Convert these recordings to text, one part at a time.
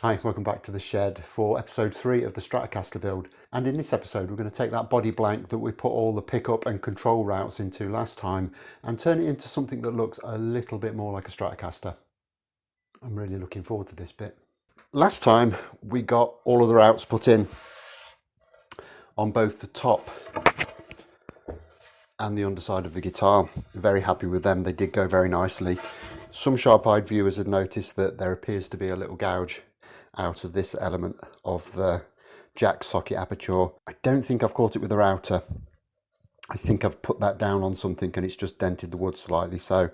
Hi, welcome back to the shed for episode 3 of the Stratocaster build. And in this episode we're going to take that body blank that we put all the pickup and control routes into last time and turn it into something that looks a little bit more like a Stratocaster. I'm really looking forward to this bit. Last time we got all of the routes put in on both the top and the underside of the guitar. Very happy with them, they did go very nicely. Some sharp-eyed viewers had noticed that there appears to be a little gouge out of this element of the jack socket aperture. I don't think I've caught it with a router. I think I've put that down on something and it's just dented the wood slightly, so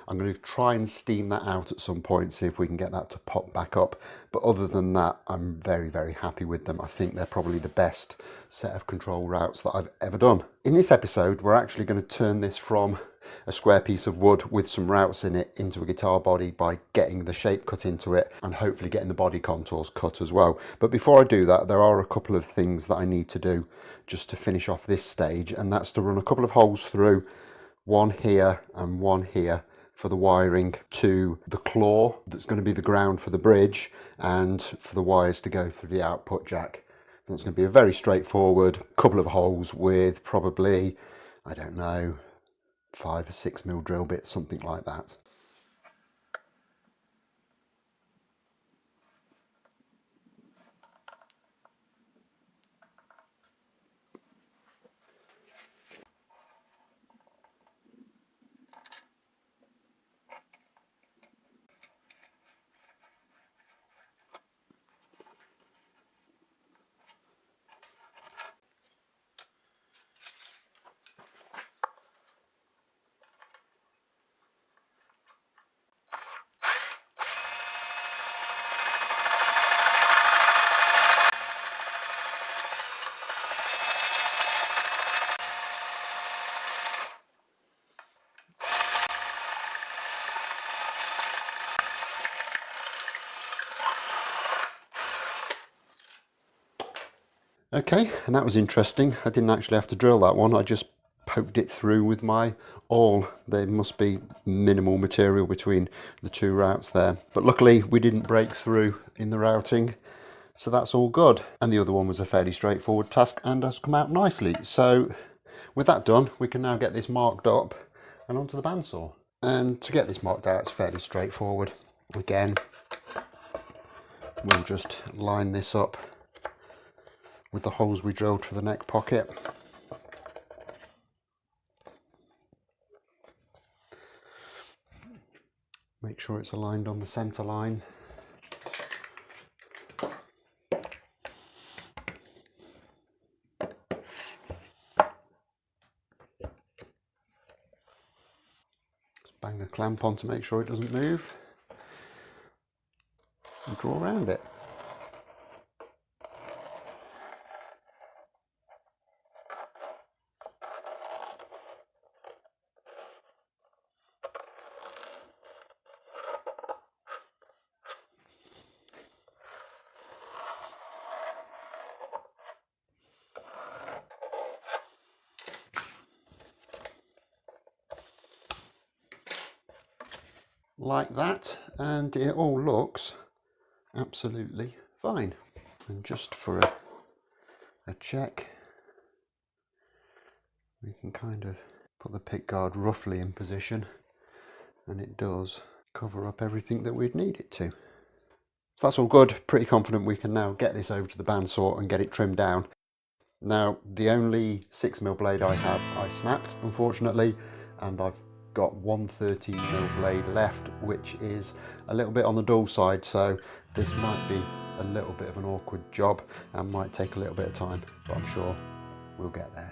I'm going to try and steam that out at some point, see if we can get that to pop back up. But other than that, I'm very happy with them. I think they're probably the best set of control routes that I've ever done. In this episode, we're actually going to turn this from a square piece of wood with some routes in it into a guitar body by getting the shape cut into it and hopefully getting the body contours cut as well. But before I do that, there are a couple of things that I need to do just to finish off this stage, and that's to run a couple of holes through, one here and one here, for the wiring to the claw that's going to be the ground for the bridge and for the wires to go through the output jack. So it's going to be a very straightforward couple of holes with probably, I don't know, 5 or 6 mil drill bits, something like that. Okay, and that was interesting. I didn't actually have to drill that one, I just poked it through with my awl. There must be minimal material between the two routes there. But luckily we didn't break through in the routing, so that's all good. And the other one was a fairly straightforward task and has come out nicely. So with that done, we can now get this marked up and onto the bandsaw. And to get this marked out, it's fairly straightforward. Again, we'll just line this up with the holes we drilled for the neck pocket. Make sure it's aligned on the centre line. Just bang a clamp on to make sure it doesn't move and draw around it. Like that, and it all looks absolutely fine. And just for a check, we can kind of put the pick guard roughly in position, and it does cover up everything that we'd need it to. So that's all good. Pretty confident we can now get this over to the bandsaw and get it trimmed down. Now, the only 6mm blade I have, I snapped, unfortunately, and I've got one 30mm blade left, which is a little bit on the dull side, so this might be a little bit of an awkward job and might take a little bit of time, but I'm sure we'll get there.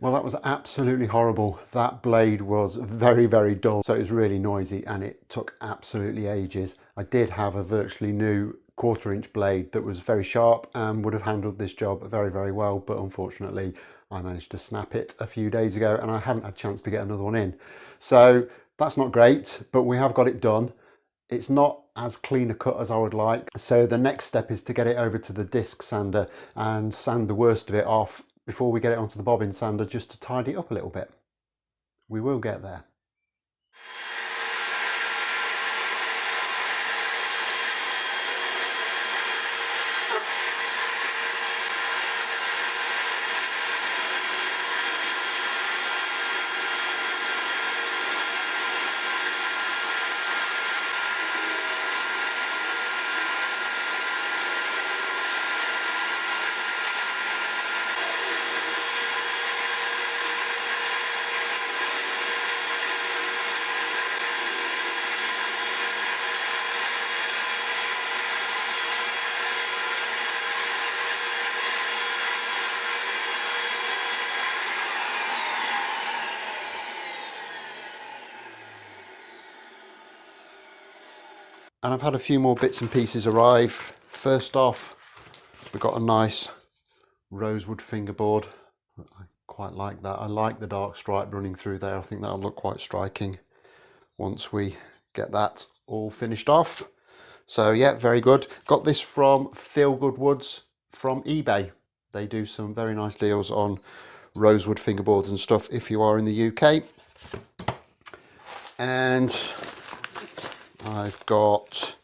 Well, that was absolutely horrible. That blade was very, very dull, so it was really noisy and it took absolutely ages. I did have a virtually new 1/4 inch blade that was very sharp and would have handled this job very, very well, but unfortunately I managed to snap it a few days ago and I haven't had a chance to get another one in. So that's not great, but we have got it done. It's not as clean a cut as I would like. So the next step is to get it over to the disc sander and sand the worst of it off before we get it onto the bobbin sander, just to tidy it up a little bit. We will get there. And I've had a few more bits and pieces arrive. First off, we've got a nice rosewood fingerboard. I quite like that. I like the dark stripe running through there. I think that'll look quite striking once we get that all finished off. So yeah, very good. Got this from Feel Good Woods from eBay. They do some very nice deals on rosewood fingerboards and stuff if you are in the UK. And I've got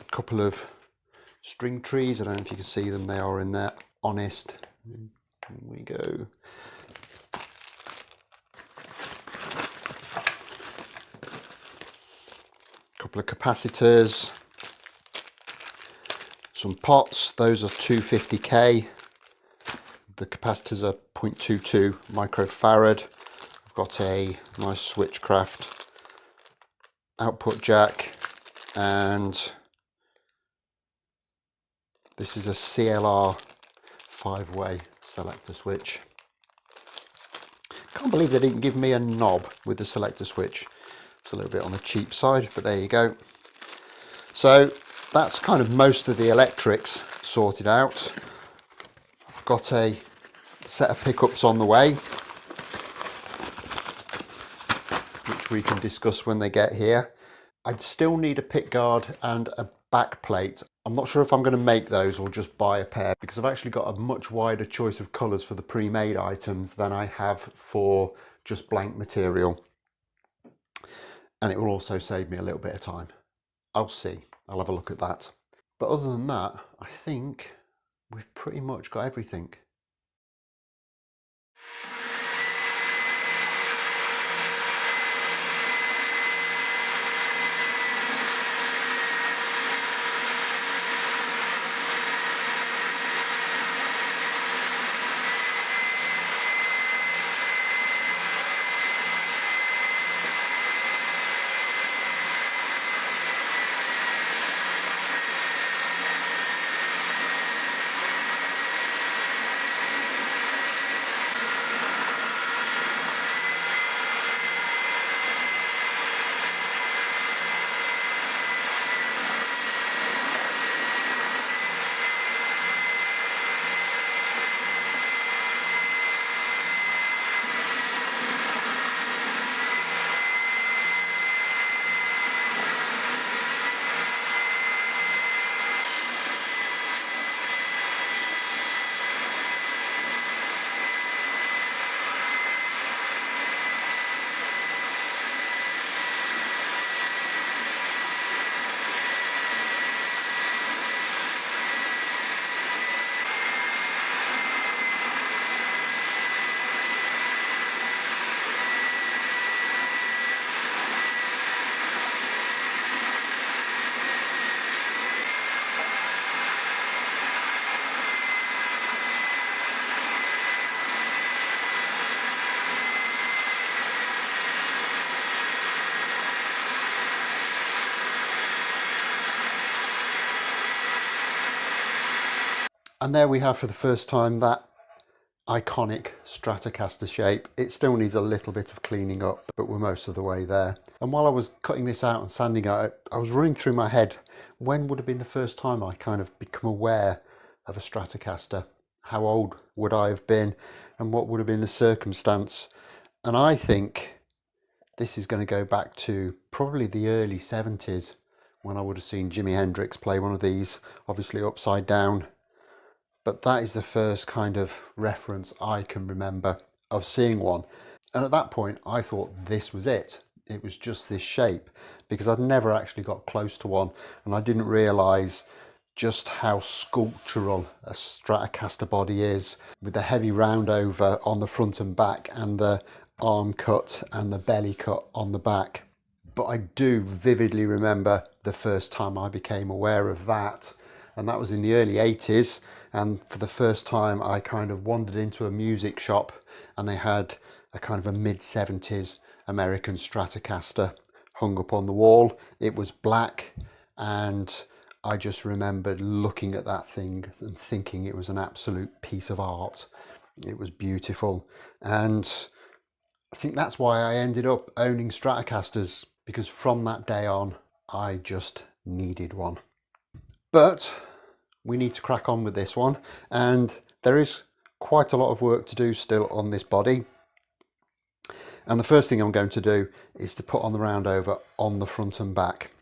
a couple of string trees. I don't know if you can see them. They are in there. Honest. Here we go. Couple of capacitors. Some pots. Those are 250k. The capacitors are 0.22 microfarad. I've got a nice Switchcraft output jack, and this is a CLR 5-way selector switch. Can't believe they didn't give me a knob with the selector switch. It's a little bit on the cheap side, but there you go. So that's kind of most of the electrics sorted out. I've got a set of pickups on the way, which we can discuss when they get here. I'd still need a pick guard and a back plate. I'm not sure if I'm going to make those or just buy a pair, because I've actually got a much wider choice of colours for the pre-made items than I have for just blank material. And it will also save me a little bit of time. I'll see. I'll have a look at that. But other than that, I think we've pretty much got everything. And there we have for the first time that iconic Stratocaster shape. It still needs a little bit of cleaning up, but we're most of the way there. And while I was cutting this out and sanding it, I was running through my head, when would have been the first time I kind of become aware of a Stratocaster? How old would I have been? And what would have been the circumstance? And I think this is going to go back to probably the early 70s, when I would have seen Jimi Hendrix play one of these, obviously upside down. But that is the first kind of reference I can remember of seeing one. And at that point, I thought this was it. It was just this shape, because I'd never actually got close to one, and I didn't realise just how sculptural a Stratocaster body is, with the heavy round over on the front and back, and the arm cut and the belly cut on the back. But I do vividly remember the first time I became aware of that, and that was in the early 80s. And for the first time I kind of wandered into a music shop, and they had a kind of a mid-70s American Stratocaster hung up on the wall. It was black, and I just remembered looking at that thing and thinking it was an absolute piece of art. It was beautiful, and I think that's why I ended up owning Stratocasters, because from that day on I just needed one. But we need to crack on with this one, and there is quite a lot of work to do still on this body. And the first thing I'm going to do is to put on the round over on the front and back,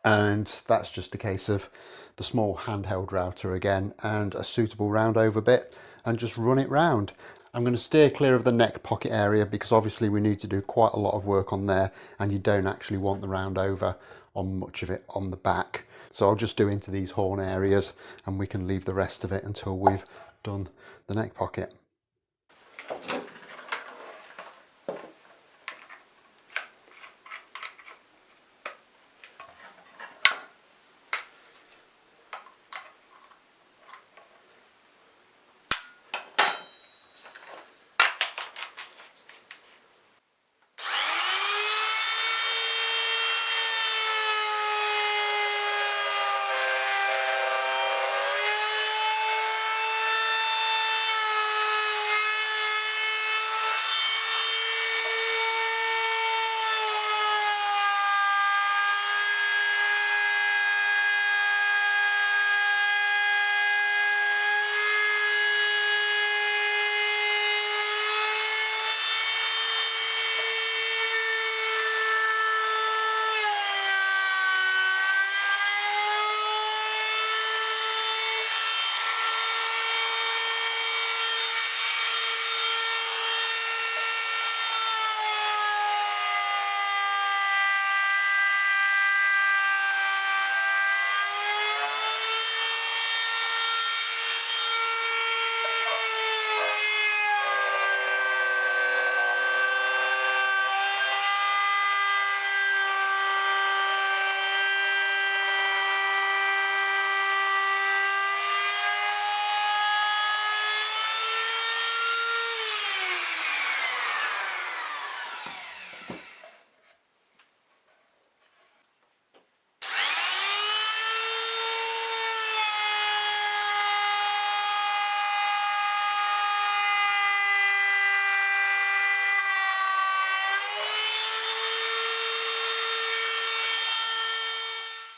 and that's just a case of the small handheld router again and a suitable round over bit, and just run it round. I'm going to steer clear of the neck pocket area, because obviously we need to do quite a lot of work on there, and you don't actually want the round over on much of it on the back. So I'll just do into these horn areas, and we can leave the rest of it until we've done the neck pocket.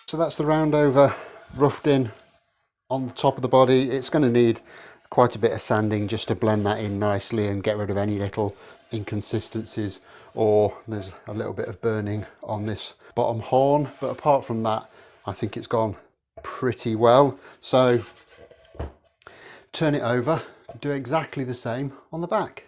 So that's the round over roughed in on the top of the body. It's going to need quite a bit of sanding just to blend that in nicely and get rid of any little inconsistencies, or there's a little bit of burning on this bottom horn, but apart from that I think it's gone pretty well. So turn it over, do exactly the same on the back.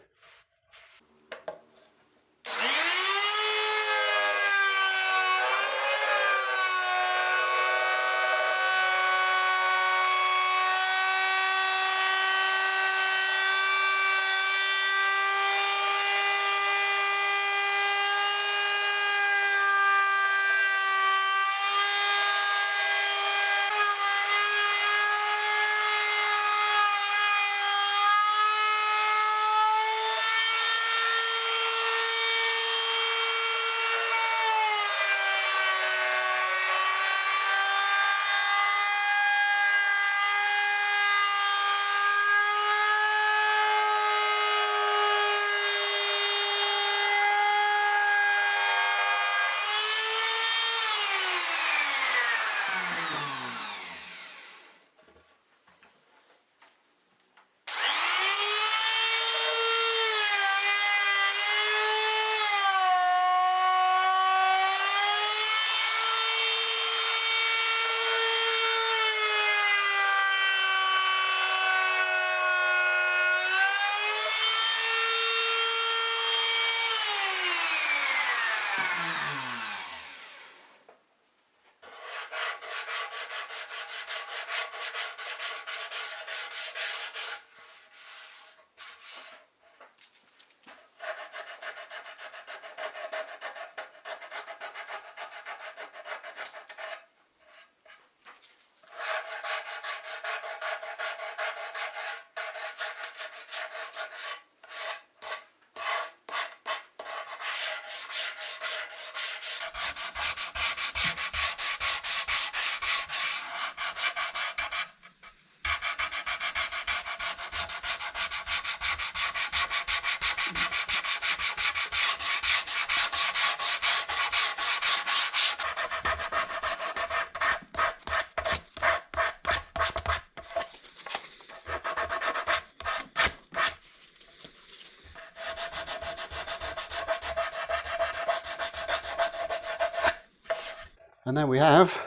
And then we have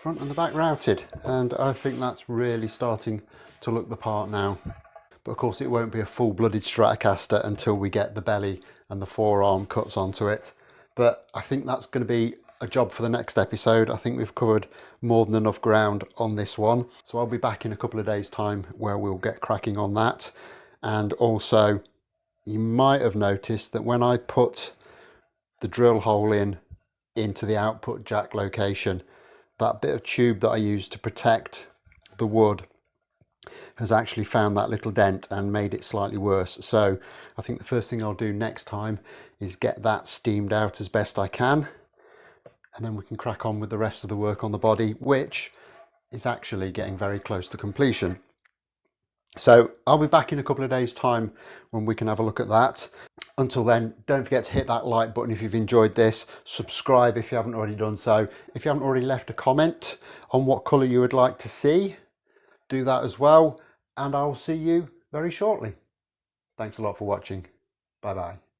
front and the back routed, and I think that's really starting to look the part now. But of course it won't be a full-blooded Stratocaster until we get the belly and the forearm cuts onto it. But I think that's going to be a job for the next episode. I think we've covered more than enough ground on this one. So I'll be back in a couple of days' time where we'll get cracking on that. And also, you might have noticed that when I put the drill hole into the output jack location, that bit of tube that I used to protect the wood has actually found that little dent and made it slightly worse. So I think the first thing I'll do next time is get that steamed out as best I can, and then we can crack on with the rest of the work on the body, which is actually getting very close to completion. So I'll be back in a couple of days' time when we can have a look at that. Until then, don't forget to hit that like button if you've enjoyed this. Subscribe if you haven't already done so. If you haven't already left a comment on what colour you would like to see, do that as well. And I'll see you very shortly. Thanks a lot for watching. Bye bye.